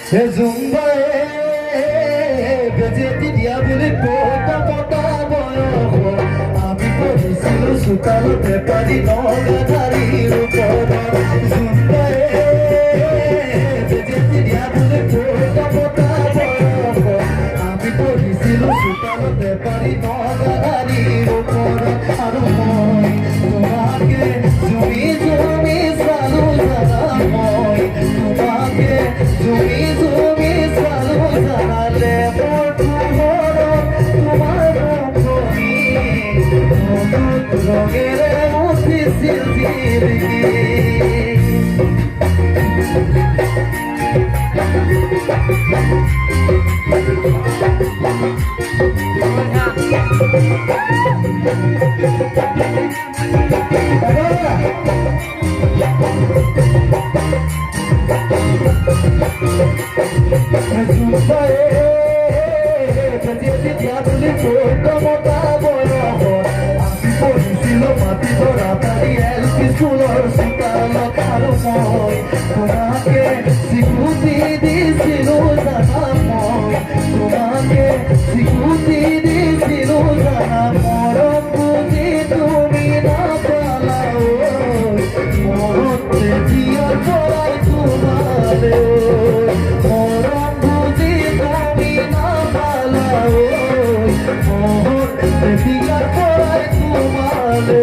হে জুম্বাই বেজেতি দিয়া বুলি কটা পতা বয়স আমি পঢ়িছিলো চোতালতে পাৰি নগাধাৰীৰ ওপৰত জুম্বাই বেজেতি দিয়া বুলি কটা পতা বয়স আমি পঢ়িছিলো চোতালতে পাৰি নগাধাৰীৰ ওপৰত আৰু মই তোমাকে জুমি জুমি চালো জানা মই তোমাকে জুমি জুমি চালো জানালে মোৰ পোহৰত তোমাৰ ৰঙী নতুন ৰঙেৰে উঠিছিল জিলিকি স্কুলৰ চোতালত আৰু মই তোমাকে স্বীকৃতি দিছিলো জানা মই তোমাকে স্বীকৃতি দিছিলো জানা মৰম বুজি তুমি নাপালা মৰম তেতিয়াৰ পৰাই তোমালে মৰম বুজি তুমি নাপালা মৰম তেতিয়াৰ পৰাই তোমালে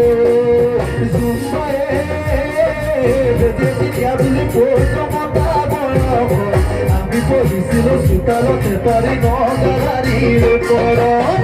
আমি পঢ়িছিলো চোতালতে পাৰি নগাধাৰীৰ ওপৰত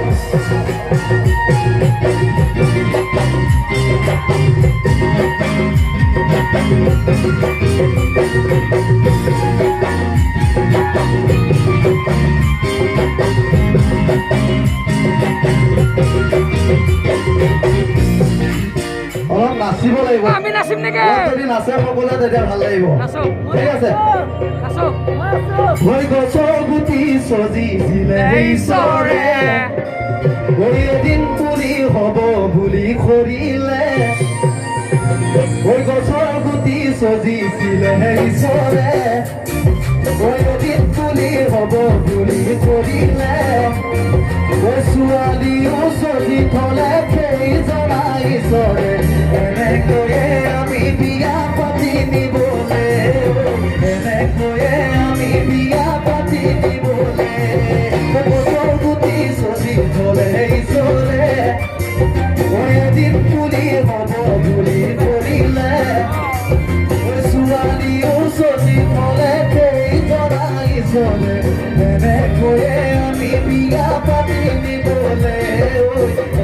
নাচিব লাগিব আমি নাচিম নেকি যদি নাচে সকলোৱে তেতিয়া ভাল লাগিব ঠিক আছে হৈ গছৰ গুটি সজিছিলে ঈশ্বৰে হৈ এদিন পুলি হ'ব বুলি খৰিলে হৈ গছৰ গুটি সজিছিলে ঈশ্বৰে হৈ এদিন পুলি হ'ব বুলি খৰিলে ছোৱালীও সজি থলে সেই জনা ঈশ্বৰে এনেকৈয়ে আমি বিয়া পাতি নিবলে এনেকৈয়ে আমি বিয়া পাতি নিবলে গছৰ গুটি সজি থলে ঈশ্বৰে এদিন পুলি হ'ব বুলি কৰিলে ছোৱালীও সজি থলে সেই জনা ঈশ্বৰে এনেকৈয়ে আমি বিয়া পাতি নিবলে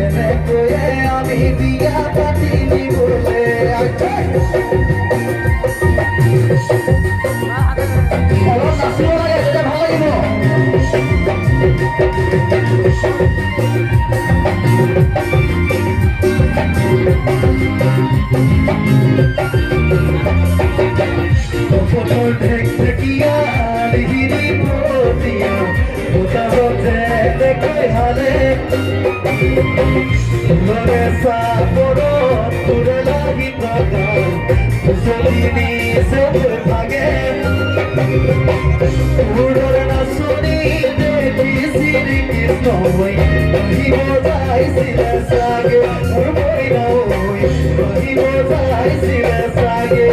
এনেকৈয়ে আমি বিয়া পাতি নিবলে অলপ নাচিব লাগে তেতিয়া ভাল লাগিব ঢেকঢেকীয়া লিহিৰি পতিয়া বতাহতে দেখে হালে লৰে চাপৰত তোৰে লাগি থকা চলি নিছে ভাগে তোৰৰ নাচনি দেখি শ্ৰীকৃষ্ণ হৈ আহিব যাইছিলে চাগে মোৰ মইনা হৈ আহিব যাইছিলে চাগে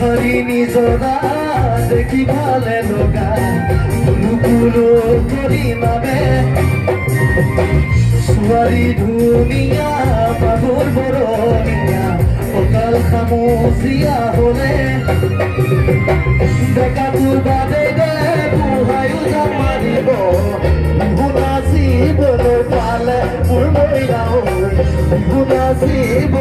হৰি নিজৰা দেখি ভালে লগা নুকুলো কৰি নামে ছোৱালী ধুনীয়া বাবুৰ বৰণীয়া অকাল খামুচিয়া হলে ডেকাটোৰ বাদে দে বুঢ়ায়ো জামাৰিব বিহু নাচিবলৈ পালে মোৰ মইনা বিহু নাচিব